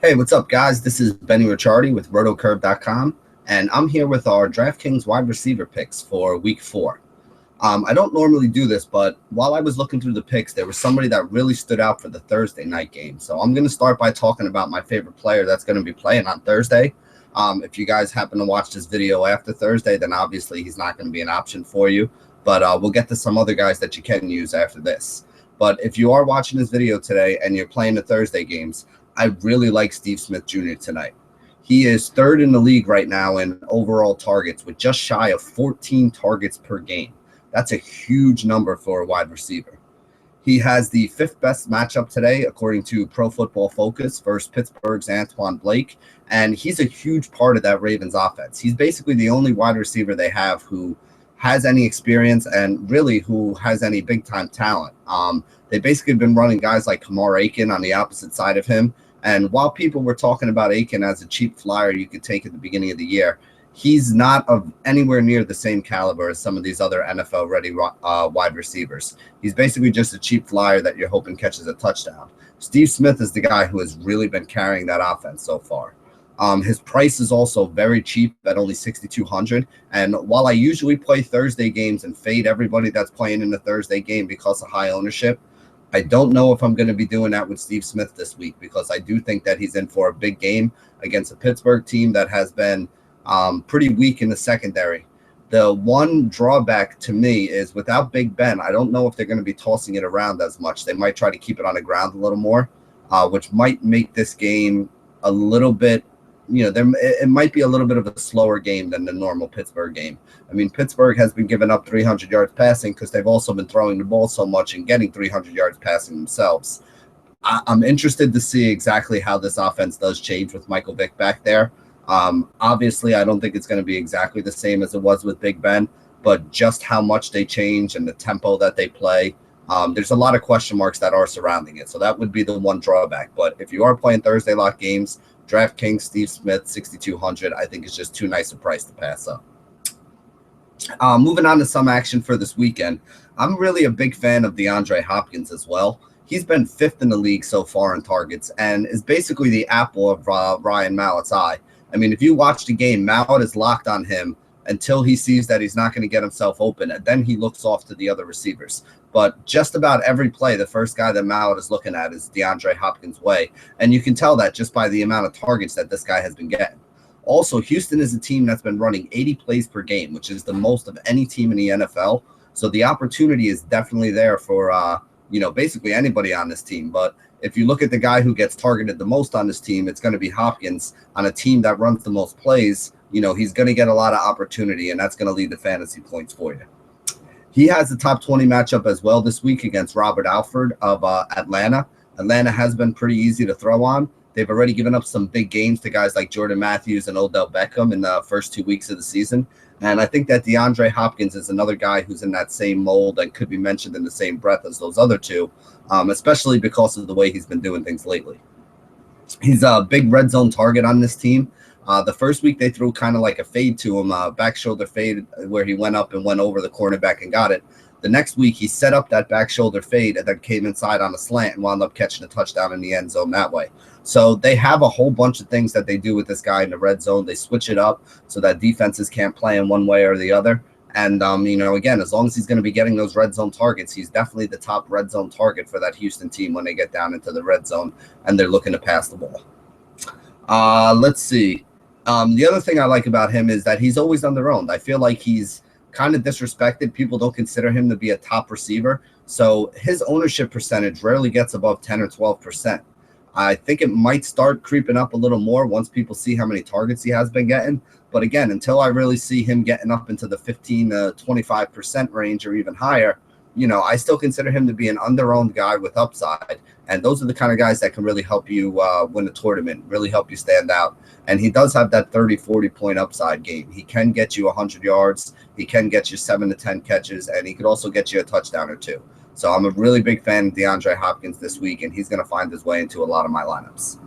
Hey, what's up, guys? This is Benny Ricciardi with rotocurve.com, and I'm here with our DraftKings wide receiver picks for week 4. I don't normally do this, but while I was looking through the picks, there was somebody that really stood out for the Thursday night game. So I'm going to start by talking about my favorite player that's going to be playing on Thursday. If you guys happen to watch this video after Thursday, then obviously he's not going to be an option for you. But we'll get to some other guys that you can use after this. But if you are watching this video today and you're playing the Thursday games, I really like Steve Smith Jr. tonight. He is third in the league right now in overall targets with just shy of 14 targets per game. That's a huge number for a wide receiver. He has the 5th best matchup today, according to Pro Football Focus, versus Pittsburgh's Antoine Blake, and he's a huge part of that Ravens offense. He's basically the only wide receiver they have who has any experience and really who has any big-time talent. They basically been running guys like Kamar Aiken on the opposite side of him, and while people were talking about Aiken as a cheap flyer you could take at the beginning of the year, he's not of anywhere near the same caliber as some of these other NFL-ready wide receivers. He's basically just a cheap flyer that you're hoping catches a touchdown. Steve Smith is the guy who has really been carrying that offense so far. His price is also very cheap at only $6,200. And while I usually play Thursday games and fade everybody that's playing in the Thursday game because of high ownership, I don't know if I'm going to be doing that with Steve Smith this week, because I do think that he's in for a big game against a Pittsburgh team that has been pretty weak in the secondary. The one drawback to me is without Big Ben, I don't know if they're going to be tossing it around as much. They might try to keep it on the ground a little more, which might make this game a little bit, it might be a little bit of a slower game than the normal Pittsburgh game. I mean, Pittsburgh has been giving up 300 yards passing because they've also been throwing the ball so much and getting 300 yards passing themselves. I'm interested to see exactly how this offense does change with Michael Vick back there. Obviously, I don't think it's going to be exactly the same as it was with Big Ben, but just how much they change and the tempo that they play, there's a lot of question marks that are surrounding it. So that would be the one drawback. But if you are playing Thursday lock games, DraftKings Steve Smith 6,200, I think is just too nice a price to pass up. Moving on to some action for this weekend, I'm really a big fan of DeAndre Hopkins as well. He's been 5th in the league so far in targets and is basically the apple of Ryan Mallett's eye. I mean, if you watch the game, Mallett is locked on him until he sees that he's not going to get himself open, and then he looks off to the other receivers. But just about every play, the first guy that Mallett is looking at is DeAndre Hopkins' way, and you can tell that just by the amount of targets that this guy has been getting. Also, Houston is a team that's been running 80 plays per game, which is the most of any team in the NFL. So the opportunity is definitely there for basically anybody on this team. But if you look at the guy who gets targeted the most on this team, it's going to be Hopkins. On a team that runs the most plays, he's going to get a lot of opportunity, and that's going to lead to fantasy points for you. He has the top 20 matchup as well this week against Robert Alford of Atlanta. Atlanta has been pretty easy to throw on. They've already given up some big games to guys like Jordan Matthews and Odell Beckham in the first 2 weeks of the season. And I think that DeAndre Hopkins is another guy who's in that same mold and could be mentioned in the same breath as those other two, especially because of the way he's been doing things lately. He's a big red zone target on this team. The first week they threw kind of like a fade to him, back shoulder fade, where he went up and went over the cornerback and got it. The next week he set up that back shoulder fade and then came inside on a slant and wound up catching a touchdown in the end zone that way. So they have a whole bunch of things that they do with this guy in the red zone. They switch it up so that defenses can't play in one way or the other. And, again, as long as he's going to be getting those red zone targets, he's definitely the top red zone target for that Houston team when they get down into the red zone and they're looking to pass the ball. Let's see. The other thing I like about him is that he's always underowned. I feel like he's kind of disrespected. People don't consider him to be a top receiver. So his ownership percentage rarely gets above 10 or 12%. I think it might start creeping up a little more once people see how many targets he has been getting. But again, until I really see him getting up into the 15 to 25% range or even higher, I still consider him to be an underowned guy with upside. And those are the kind of guys that can really help you win a tournament, really help you stand out. And he does have that 30, 40-point upside game. He can get you 100 yards. He can get you 7 to 10 catches, and he could also get you a touchdown or two. So I'm a really big fan of DeAndre Hopkins this week, and he's going to find his way into a lot of my lineups.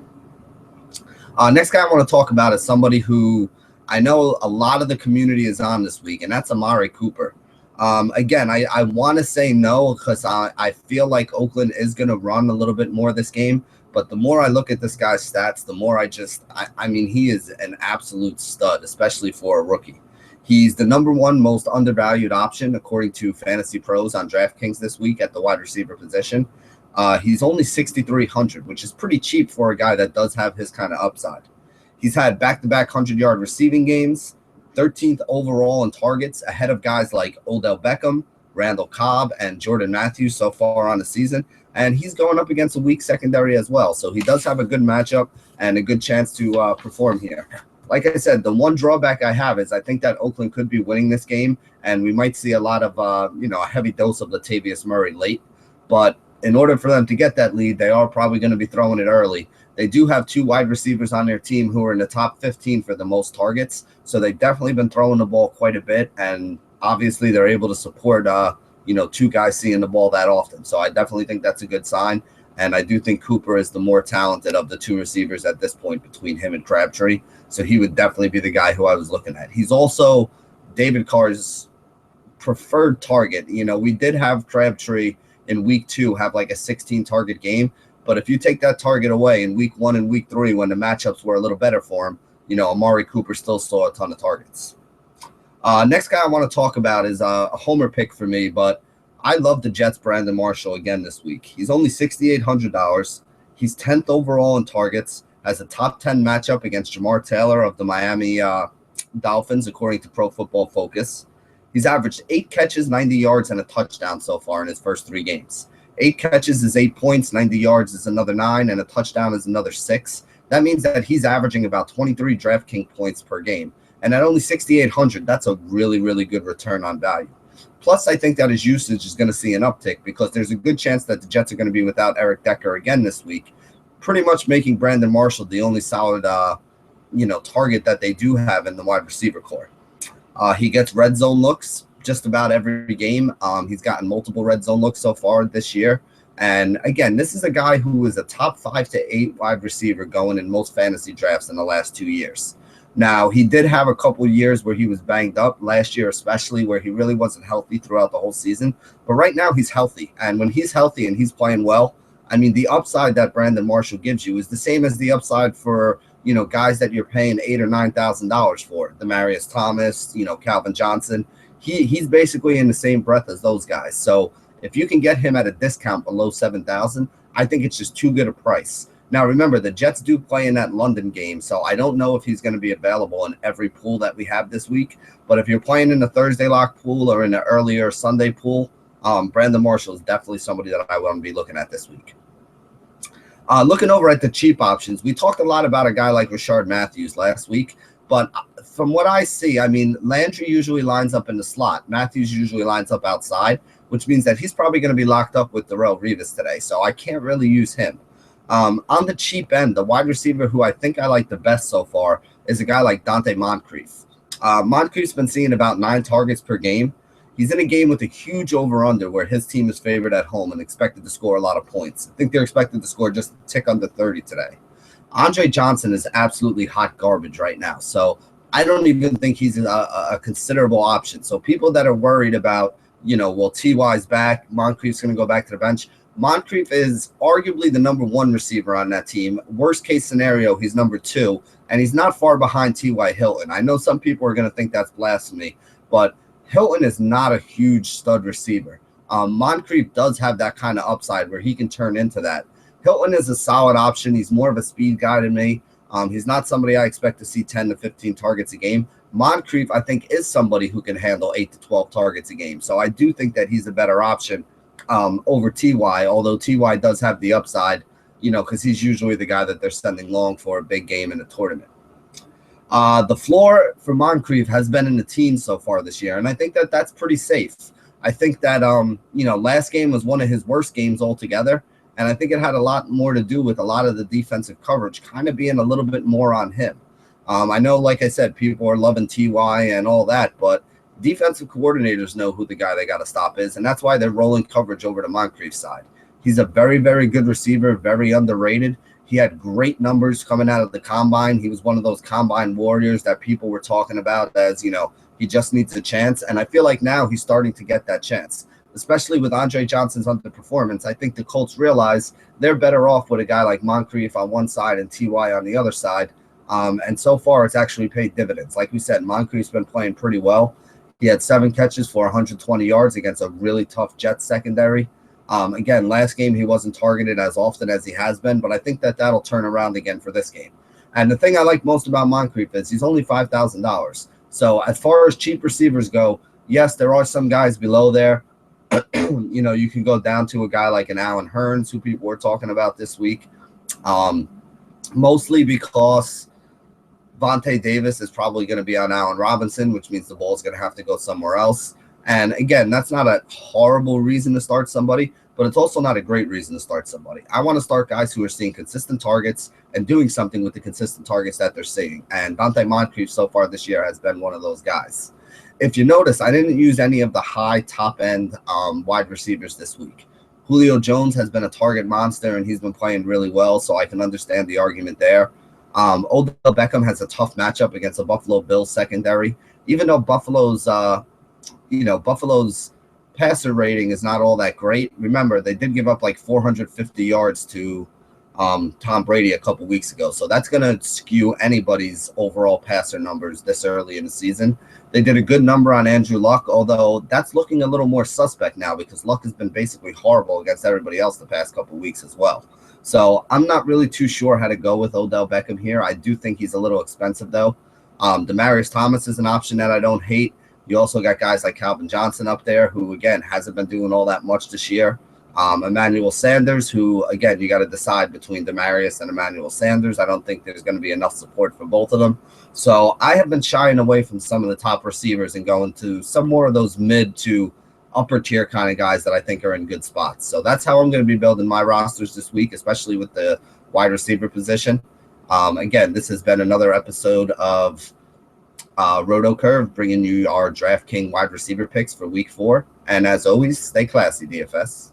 Next guy I want to talk about is somebody who I know a lot of the community is on this week, and that's Amari Cooper. Again, I want to say no because I feel like Oakland is going to run a little bit more this game, But the more I look at this guy's stats, the more I mean, he is an absolute stud, especially for a rookie. He's the number one most undervalued option, according to Fantasy Pros on DraftKings this week at the wide receiver position. He's only 6,300, which is pretty cheap for a guy that does have his kind of upside. He's had back-to-back 100-yard receiving games, 13th overall in targets, ahead of guys like Odell Beckham, Randall Cobb, and Jordan Matthews so far on the season. And he's going up against a weak secondary as well. So he does have a good matchup and a good chance to perform here. Like I said, the one drawback I have is I think that Oakland could be winning this game, and we might see a lot of, a heavy dose of Latavius Murray late. But in order for them to get that lead, they are probably going to be throwing it early. They do have two wide receivers on their team who are in the top 15 for the most targets. So they've definitely been throwing the ball quite a bit. And obviously they're able to support, two guys seeing the ball that often. So I definitely think that's a good sign. And I do think Cooper is the more talented of the two receivers at this point between him and Crabtree. So he would definitely be the guy who I was looking at. He's also David Carr's preferred target. We did have Crabtree in week 2 have like a 16 target game. But if you take that target away in week 1 and week 3, when the matchups were a little better for him, Amari Cooper still saw a ton of targets. Next guy I want to talk about is a homer pick for me, but I love the Jets' Brandon Marshall again this week. He's only $6,800. He's 10th overall in targets, has a top 10 matchup against Jamar Taylor of the Miami Dolphins, according to Pro Football Focus. He's averaged 8 catches, 90 yards, and a touchdown so far in his first 3 games. 8 catches is 8 points, 90 yards is another 9, and a touchdown is another 6. That means that he's averaging about 23 DraftKings points per game. And at only 6,800, that's a really, really good return on value. Plus, I think that his usage is going to see an uptick because there's a good chance that the Jets are going to be without Eric Decker again this week, pretty much making Brandon Marshall the only solid, target that they do have in the wide receiver core. He gets red zone looks just about every game. He's gotten multiple red zone looks so far this year. And again, this is a guy who is a top 5 to 8 wide receiver going in most fantasy drafts in the last 2 years. Now, he did have a couple years where he was banged up, last year especially, where he really wasn't healthy throughout the whole season. But right now he's healthy. And when he's healthy and he's playing well, I mean, the upside that Brandon Marshall gives you is the same as the upside for, guys that you're paying $8,000 or $9,000 for. Demaryius Thomas, Calvin Johnson. He's basically in the same breath as those guys. So if you can get him at a discount below $7,000, I think it's just too good a price. Now, remember, the Jets do play in that London game, so I don't know if he's going to be available in every pool that we have this week. But if you're playing in the Thursday lock pool or in the earlier Sunday pool, Brandon Marshall is definitely somebody that I want to be looking at this week. Looking over at the cheap options, we talked a lot about a guy like Rashard Matthews last week. But from what I see, I mean, Landry usually lines up in the slot. Matthews usually lines up outside, which means that he's probably going to be locked up with Darrelle Revis today. So I can't really use him. On the cheap end, the wide receiver who I think I like the best so far is a guy like Dante Moncrief. Moncrief's been seeing about 9 targets per game. He's in a game with a huge over-under where his team is favored at home and expected to score a lot of points. I think they're expected to score just a tick under 30 today. Andre Johnson is absolutely hot garbage right now, so I don't even think he's a considerable option. So people that are worried about, T.Y.'s back, Moncrief's going to go back to the bench, Moncrief is arguably the number 1 receiver on that team. Worst case scenario, he's number 2, and he's not far behind T.Y. Hilton. I know some people are going to think that's blasphemy, but Hilton is not a huge stud receiver. Moncrief does have that kind of upside where he can turn into that. Hilton is a solid option. He's more of a speed guy to me. He's not somebody I expect to see 10 to 15 targets a game. Moncrief, I think, is somebody who can handle 8 to 12 targets a game. So I do think that he's a better option over T.Y., although T.Y. does have the upside, because he's usually the guy that they're sending long for a big game in a tournament. The floor for Moncrief has been in the teens so far this year, and I think that that's pretty safe. I think that, last game was one of his worst games altogether, and I think it had a lot more to do with a lot of the defensive coverage kind of being a little bit more on him. I know, like I said, people are loving T.Y. and all that, but defensive coordinators know who the guy they got to stop is, and that's why they're rolling coverage over to Moncrief's side. He's a very, very good receiver, very underrated. He had great numbers coming out of the combine. He was one of those combine warriors that people were talking about as, he just needs a chance. And I feel like now he's starting to get that chance. especially with Andre Johnson's underperformance. I think the Colts realize they're better off with a guy like Moncrief on one side and Ty on the other side. And so far, it's actually paid dividends. Like we said, Moncrief's been playing pretty well. He had 7 catches for 120 yards against a really tough Jets secondary. Again, last game he wasn't targeted as often as he has been, but I think that that'll turn around again for this game. And the thing I like most about Moncrief is he's only $5,000. So as far as cheap receivers go, yes, there are some guys below there. You can go down to a guy like an Allen Hurns, who people were talking about this week, mostly because Vontae Davis is probably going to be on Allen Robinson, which means the ball is going to have to go somewhere else. And again, that's not a horrible reason to start somebody, but it's also not a great reason to start somebody. I want to start guys who are seeing consistent targets and doing something with the consistent targets that they're seeing. And Donte Moncrief so far this year has been one of those guys. If you notice, I didn't use any of the high top-end wide receivers this week. Julio Jones has been a target monster, and he's been playing really well, so I can understand the argument there. Odell Beckham has a tough matchup against the Buffalo Bills secondary. Even though Buffalo's passer rating is not all that great. Remember, they did give up like 450 yards to Tom Brady a couple weeks ago. So that's going to skew anybody's overall passer numbers this early in the season. They did a good number on Andrew Luck, although that's looking a little more suspect now because Luck has been basically horrible against everybody else the past couple weeks as well. So I'm not really too sure how to go with Odell Beckham here. I do think he's a little expensive, though. Demaryius Thomas is an option that I don't hate. You also got guys like Calvin Johnson up there who, again, hasn't been doing all that much this year. Emmanuel Sanders, who, again, you got to decide between Demaryius and Emmanuel Sanders. I don't think there's going to be enough support for both of them. So I have been shying away from some of the top receivers and going to some more of those mid to upper tier kind of guys that I think are in good spots. So that's how I'm going to be building my rosters this week, especially with the wide receiver position. Again, this has been another episode of Roto Curve, bringing you our DraftKings wide receiver picks for week 4. And as always, stay classy, DFS.